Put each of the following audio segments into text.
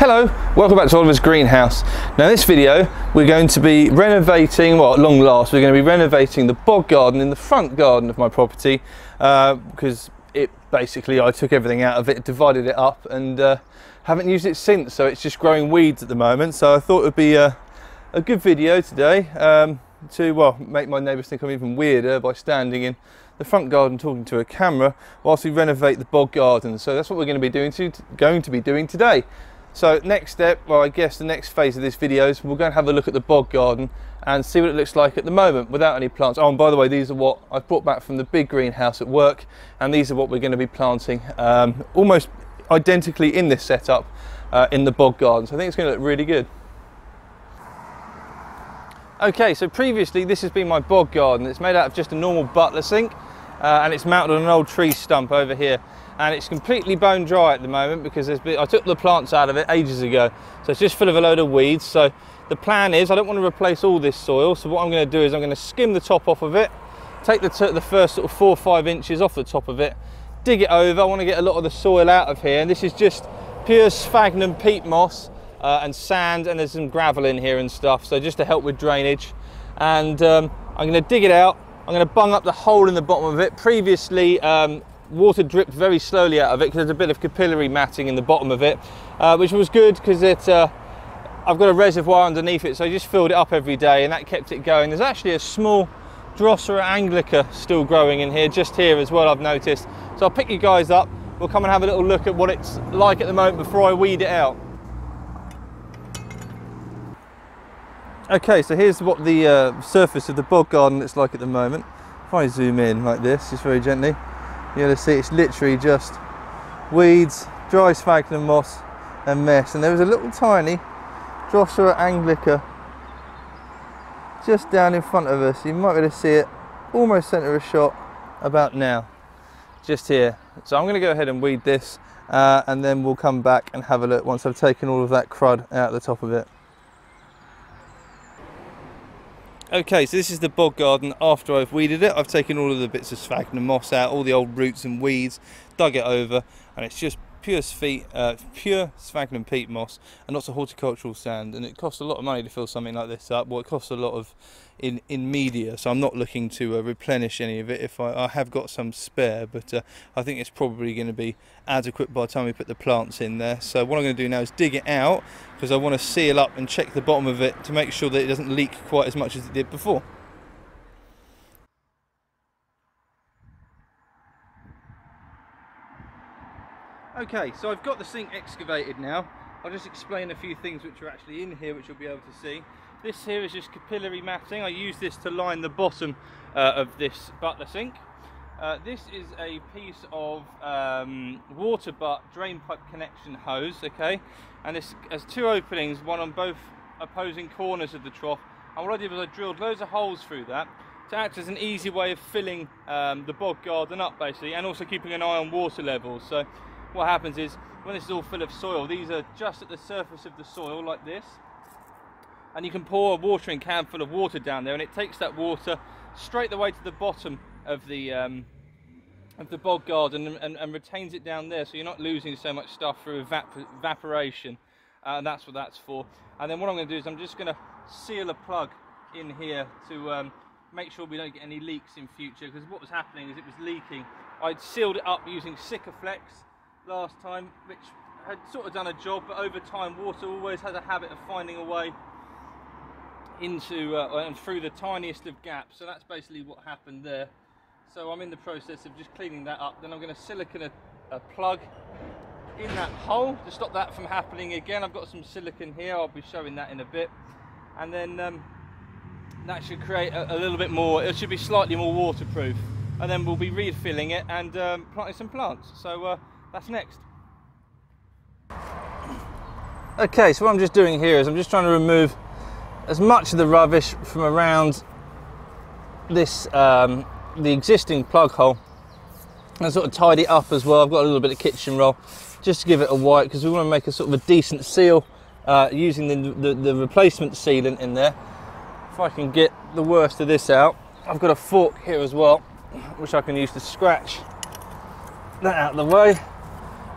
Hello, welcome back to Oliver's Greenhouse. Now in this video we're going to be renovating, well at long last, we're going to be renovating the bog garden in the front garden of my property because it basically, I took everything out of it, divided it up and haven't used it since, so it's just growing weeds at the moment. So I thought it would be a good video today to make my neighbours think I'm even weirder by standing in the front garden talking to a camera whilst we renovate the bog garden. So that's what we're going to be doing today. So next step, well I guess the next phase of this video is we're going to have a look at the bog garden and see what it looks like at the moment without any plants. Oh, and by the way, these are what I've brought back from the big greenhouse at work, and these are what we're going to be planting almost identically in this setup in the bog garden. So I think it's going to look really good. Okay, so previously this has been my bog garden. It's made out of just a normal butler sink and it's mounted on an old tree stump over here. And it's completely bone dry at the moment because I took the plants out of it ages ago. So it's just full of a load of weeds. So the plan is I don't want to replace all this soil. So what I'm going to do is I'm going to skim the top off of it, take the first sort of 4 or 5 inches off the top of it, dig it over. I want to get a lot of the soil out of here. And this is just pure sphagnum peat moss and sand, and there's some gravel in here and stuff. So just to help with drainage. And I'm going to dig it out. I'm going to bung up the hole in the bottom of it. Previously, water dripped very slowly out of it because there's a bit of capillary matting in the bottom of it, which was good because I've got a reservoir underneath it, so I just filled it up every day and that kept it going. There's actually a small Drosera Anglica still growing in here, just here as well, I've noticed. So I'll pick you guys up, we'll come and have a little look at what it's like at the moment before I weed it out. Okay, so here's what the surface of the bog garden looks like at the moment. If I zoom in like this, just very gently, you're going to see it's literally just weeds, dry sphagnum moss and mess. And there was a little tiny Drosera Anglica just down in front of us. You might be able to see it almost centre of shot about now, just here. So I'm going to go ahead and weed this and then we'll come back and have a look once I've taken all of that crud out the top of it. Okay, so this is the bog garden after I've weeded it. I've taken all of the bits of sphagnum moss out, all the old roots and weeds, dug it over, and it's just pure sphagnum peat moss and lots of horticultural sand. And it costs a lot of money to fill something like this up. Well, it costs a lot of in media, so I'm not looking to replenish any of it. If I have got some spare, but I think it's probably going to be adequate by the time we put the plants in there. So what I'm going to do now is dig it out because I want to seal up and check the bottom of it to make sure that it doesn't leak quite as much as it did before. Okay, so I've got the sink excavated now. I'll just explain a few things which are actually in here which you'll be able to see. This here is just capillary matting. I use this to line the bottom of this butler sink. This is a piece of water butt drain pipe connection hose, okay? And this has 2 openings, one on both opposing corners of the trough. And what I did was I drilled loads of holes through that to act as an easy way of filling the bog garden up basically, and also keeping an eye on water levels. So what happens is when this is all full of soil, these are just at the surface of the soil like this, and you can pour a watering can full of water down there and it takes that water straight the way to the bottom of the bog garden and retains it down there, so you're not losing so much stuff through evaporation, and that's what that's for. And then what I'm going to do is I'm just going to seal a plug in here to make sure we don't get any leaks in future, because what was happening is it was leaking. I'd sealed it up using Sikaflex last time, which had sort of done a job, but over time water always has a habit of finding a way into and through the tiniest of gaps. So that's basically what happened there. So I'm in the process of just cleaning that up. Then I'm going to silicone a plug in that hole to stop that from happening again. I've got some silicone here, I'll be showing that in a bit, and then that should create a little bit more, it should be slightly more waterproof, and then we'll be refilling it and planting some plants. So that's next. Okay, so what I'm just doing here is I'm just trying to remove as much of the rubbish from around this the existing plug hole and sort of tidy it up as well. I've got a little bit of kitchen roll just to give it a wipe because we want to make a sort of a decent seal using the replacement sealant in there. If I can get the worst of this out, I've got a fork here as well which I can use to scratch that out of the way.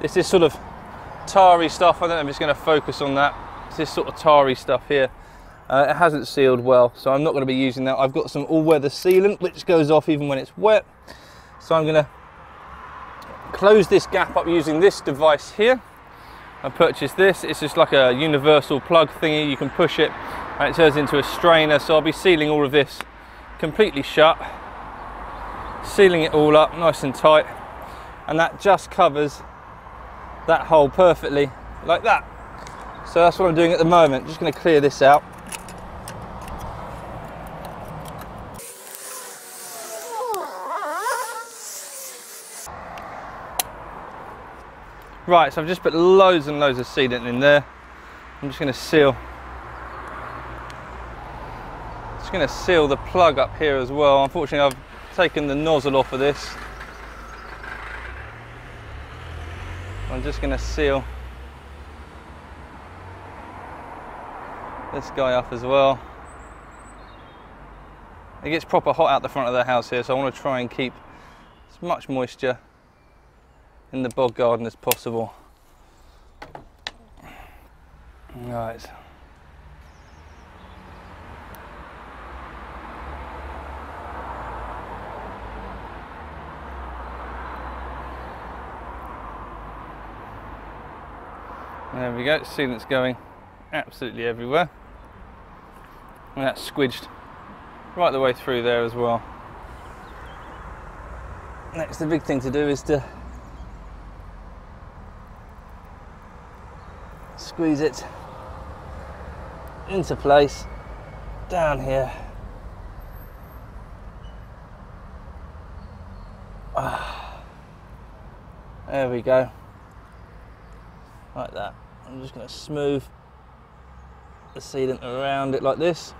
This is sort of tarry stuff. I don't know if it's going to focus on that. It's this sort of tarry stuff here. It hasn't sealed well, so I'm not going to be using that. I've got some all-weather sealant which goes off even when it's wet. So I'm going to close this gap up using this device here. I purchased this. It's just like a universal plug thingy. You can push it and it turns into a strainer. So I'll be sealing all of this completely shut, sealing it all up nice and tight, and that just covers that hole perfectly like that. So that's what I'm doing at the moment. Just going to clear this out. Right, so I've just put loads and loads of sealant in there. I'm just going to seal. Just going to seal the plug up here as well. Unfortunately, I've taken the nozzle off of this. I'm just going to seal this guy up as well. It gets proper hot out the front of the house here, so I want to try and keep as much moisture in the bog garden as possible. Right. There we go, sealant's going absolutely everywhere. And that's squidged right the way through there as well. Next, the big thing to do is to squeeze it into place down here. There we go, like that. I'm just going to smooth the sealant around it like this.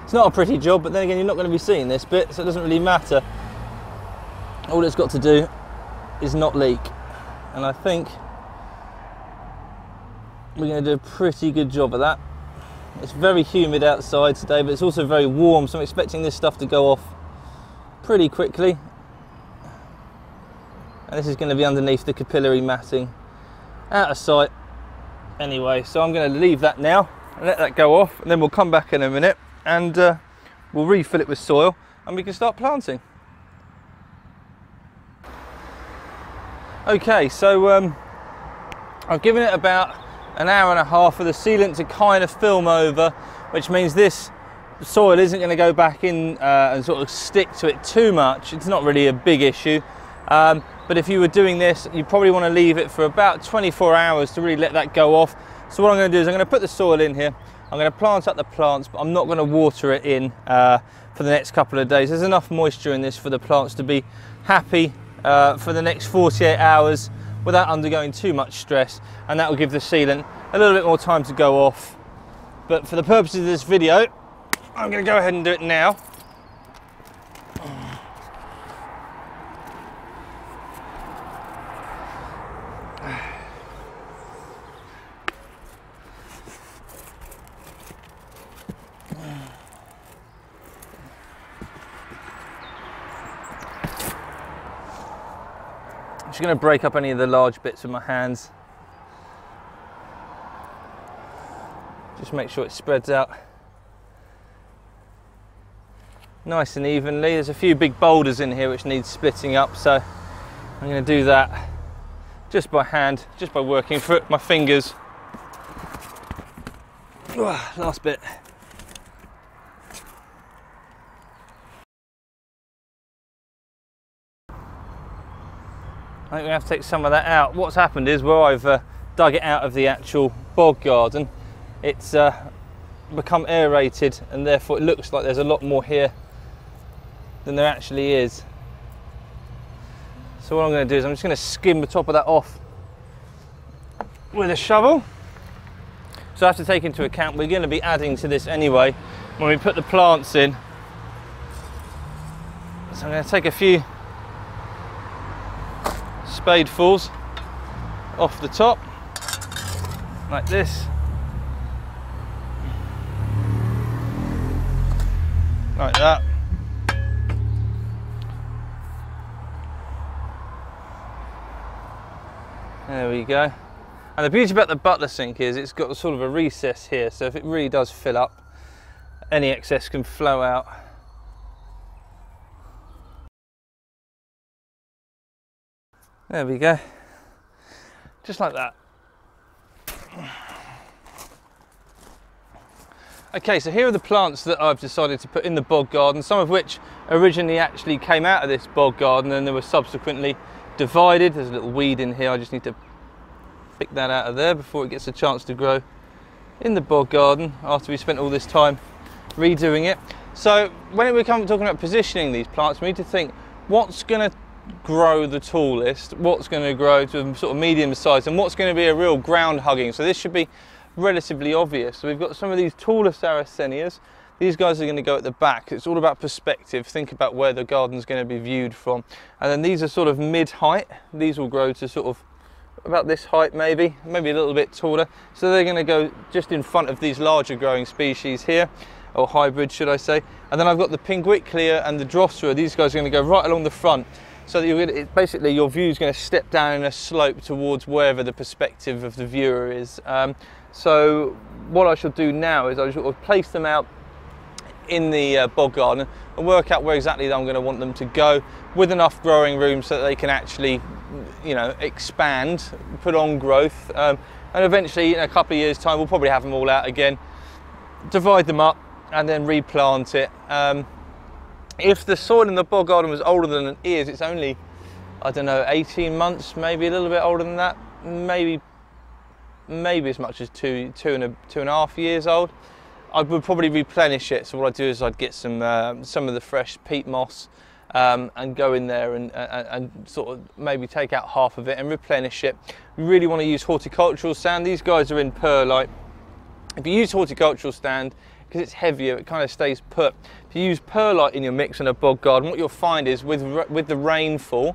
It's not a pretty job, but then again, you're not going to be seeing this bit, so it doesn't really matter. All it's got to do is not leak. And I think we're going to do a pretty good job of that. It's very humid outside today, but it's also very warm, so I'm expecting this stuff to go off pretty quickly. And this is going to be underneath the capillary matting, out of sight anyway. So I'm going to leave that now and let that go off, and then we'll come back in a minute and we'll refill it with soil and we can start planting. Okay, so I've given it about an hour and a half for the sealant to kind of film over, which means this soil isn't going to go back in and sort of stick to it too much. It's not really a big issue, but if you were doing this, you probably want to leave it for about 24 hours to really let that go off. So what I'm going to do is I'm going to put the soil in here, I'm going to plant up the plants, but I'm not going to water it in for the next couple of days. There's enough moisture in this for the plants to be happy for the next 48 hours without undergoing too much stress, and that will give the sealant a little bit more time to go off. But for the purposes of this video, I'm going to go ahead and do it now. I'm just going to break up any of the large bits with my hands. Just make sure it spreads out nice and evenly. There's a few big boulders in here which need splitting up, so I'm going to do that just by hand, just by working through it, my fingers. Last bit. I think we have to take some of that out. What's happened is where I've dug it out of the actual bog garden, it's become aerated, and therefore it looks like there's a lot more here than there actually is. So what I'm going to do is I'm just going to skim the top of that off with a shovel. So I have to take into account we're going to be adding to this anyway when we put the plants in. So I'm going to take a few spadefuls off the top like this. like that. There we go. And the beauty about the butler sink is it's got sort of a recess here, so if it really does fill up, any excess can flow out. There we go. Just like that. Okay, so here are the plants that I've decided to put in the bog garden, some of which originally actually came out of this bog garden and they were subsequently divided. There's a little weed in here, I just need to pick that out of there before it gets a chance to grow in the bog garden after we spent all this time redoing it. So when we come talking about positioning these plants, we need to think what's going to grow the tallest, what's going to grow to sort of medium size, and what's going to be a real ground hugging. So this should be relatively obvious. So we've got some of these taller Sarracenias. These guys are going to go at the back. It's all about perspective. Think about where the garden's going to be viewed from. And then these are sort of mid-height. These will grow to sort of about this height, maybe a little bit taller. So they're going to go just in front of these larger growing species here, or hybrids should I say. And then I've got the Pinguiclia and the Drosera. These guys are going to go right along the front, so that you're going to, basically your view is going to step down in a slope towards wherever the perspective of the viewer is. So what I shall do now is I shall place them out in the bog garden and work out where exactly I'm going to want them to go, with enough growing room so that they can actually, you know, expand, put on growth, and eventually in a couple of years' time we'll probably have them all out again, divide them up and then replant it. If the soil in the bog garden was older than it is, it's only, I don't know, 18 months, maybe a little bit older than that, maybe as much as two and a half years old, I would probably replenish it. So what I'd do is I'd get some of the fresh peat moss and go in there and sort of maybe take out half of it and replenish it. We really want to use horticultural sand. These guys are in perlite. If you use horticultural sand, because it's heavier, it kind of stays put. If you use perlite in your mix in a bog garden, what you'll find is with the rainfall,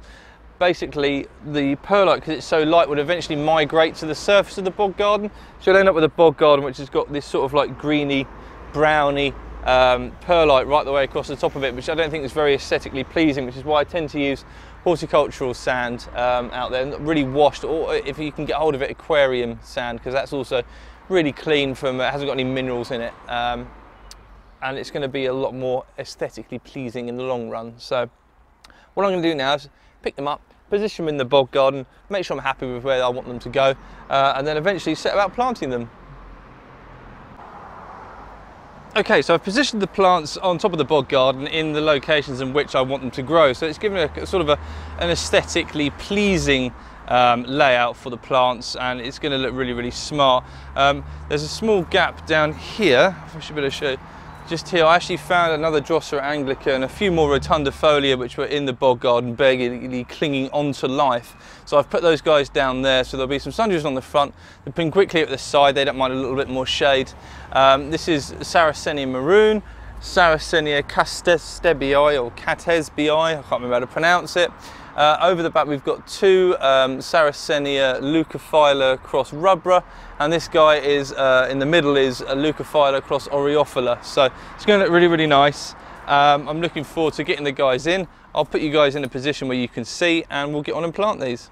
basically the perlite, because it's so light, would eventually migrate to the surface of the bog garden. So you'll end up with a bog garden which has got this sort of like greeny, browny perlite right the way across the top of it, which I don't think is very aesthetically pleasing, which is why I tend to use horticultural sand out there, not really washed, or if you can get hold of it, aquarium sand, because that's also really clean from, it hasn't got any minerals in it, and it's going to be a lot more aesthetically pleasing in the long run. So what I'm going to do now is pick them up, position them in the bog garden, make sure I'm happy with where I want them to go, and then eventually set about planting them. Okay, so I've positioned the plants on top of the bog garden in the locations in which I want them to grow. So it's given a sort of an aesthetically pleasing layout for the plants, and it's going to look really, really smart. There's a small gap down here, I should be able to show you. Just here, I actually found another Drosera Anglicare and a few more rotundifolia which were in the bog garden, begging, clinging onto life. So I've put those guys down there, so there'll be some sundews on the front, the Pinguiclia at the side, they don't mind a little bit more shade. This is Sarracenia maroon, Sarracenia castestebii or catesbii, I can't remember how to pronounce it. Over the back we've got two Sarracenia leucophylla cross rubra, and this guy is in the middle is a leucophylla cross aureophila. So it's going to look really, really nice. I'm looking forward to getting the guys in. I'll put you guys in a position where you can see, and we'll get on and plant these.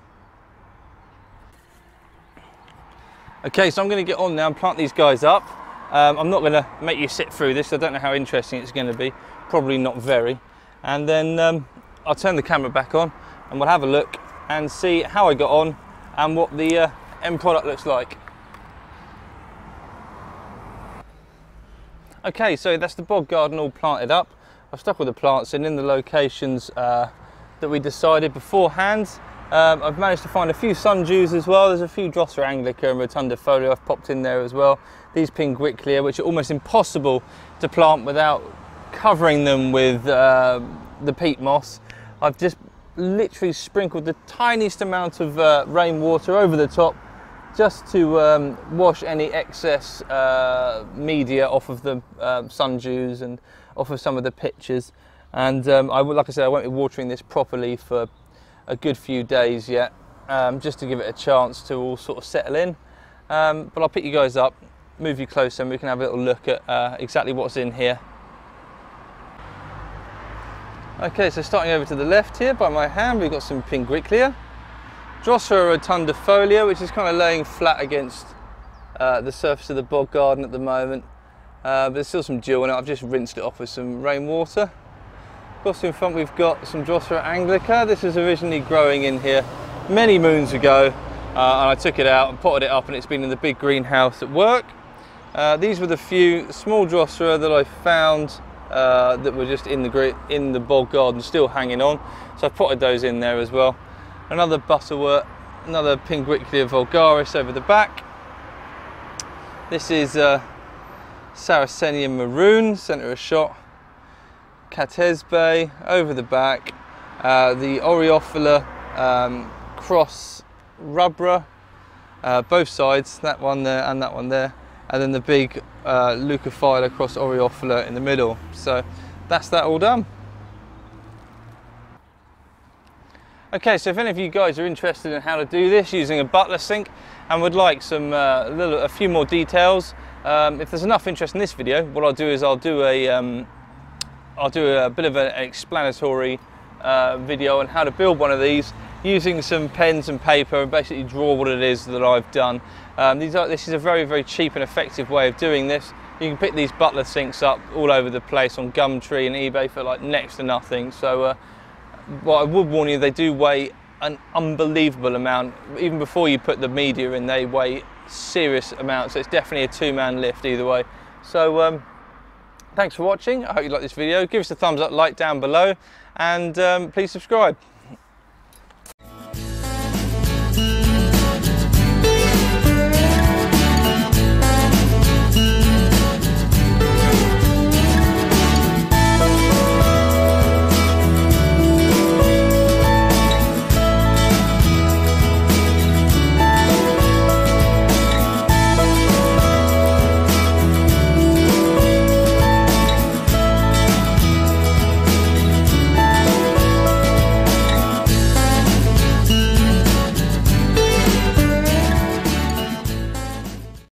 Okay, so I'm going to get on now and plant these guys up. I'm not going to make you sit through this. I don't know how interesting it's going to be. Probably not very. And then I'll turn the camera back on and we'll have a look and see how I got on and what the end product looks like. Okay, so that's the bog garden all planted up. I've stuck all the plants in the locations that we decided beforehand. I've managed to find a few sundews as well. There's a few Drosera Anglicare and rotundifolia I've popped in there as well. These Pinguiclia, which are almost impossible to plant without covering them with the peat moss. I've just literally sprinkled the tiniest amount of rainwater over the top, just to wash any excess media off of the sundews and off of some of the pitchers. And like I said, I won't be watering this properly for a good few days yet, just to give it a chance to all sort of settle in. But I'll pick you guys up, move you closer, and we can have a little look at exactly what's in here. Okay, so starting over to the left here by my hand, we've got some Pingriclia. Drosera rotundifolia, which is kind of laying flat against the surface of the bog garden at the moment. But there's still some dew on it. I've just rinsed it off with some rainwater. Also in front we've got some Drosera Anglicare. This was originally growing in here many moons ago, and I took it out and potted it up, and it's been in the big greenhouse at work. These were the few small Drosera that I found that were just in the bog garden, still hanging on. So I potted those in there as well. Another butterwort, another Pingriclia vulgaris over the back. This is Sarracenia maroon, centre of shot. Catesbe over the back. The Oreophylla cross rubra, both sides, that one there and that one there. And then the big Leucophylla cross Oreophylla in the middle. So that's that all done. Okay, so if any of you guys are interested in how to do this using a butler sink and would like a few more details, if there's enough interest in this video, what I'll do is I'll do a bit of an explanatory video on how to build one of these using some pens and paper and basically draw what it is that I've done. This is a very, very cheap and effective way of doing this. You can pick these butler sinks up all over the place on Gumtree and eBay for like next to nothing. So what I would warn you, they do weigh an unbelievable amount. Even before you put the media in, they weigh serious amounts. So it's definitely a two-man lift either way. So thanks for watching. I hope you like this video. Give us a thumbs up, like down below, and please subscribe.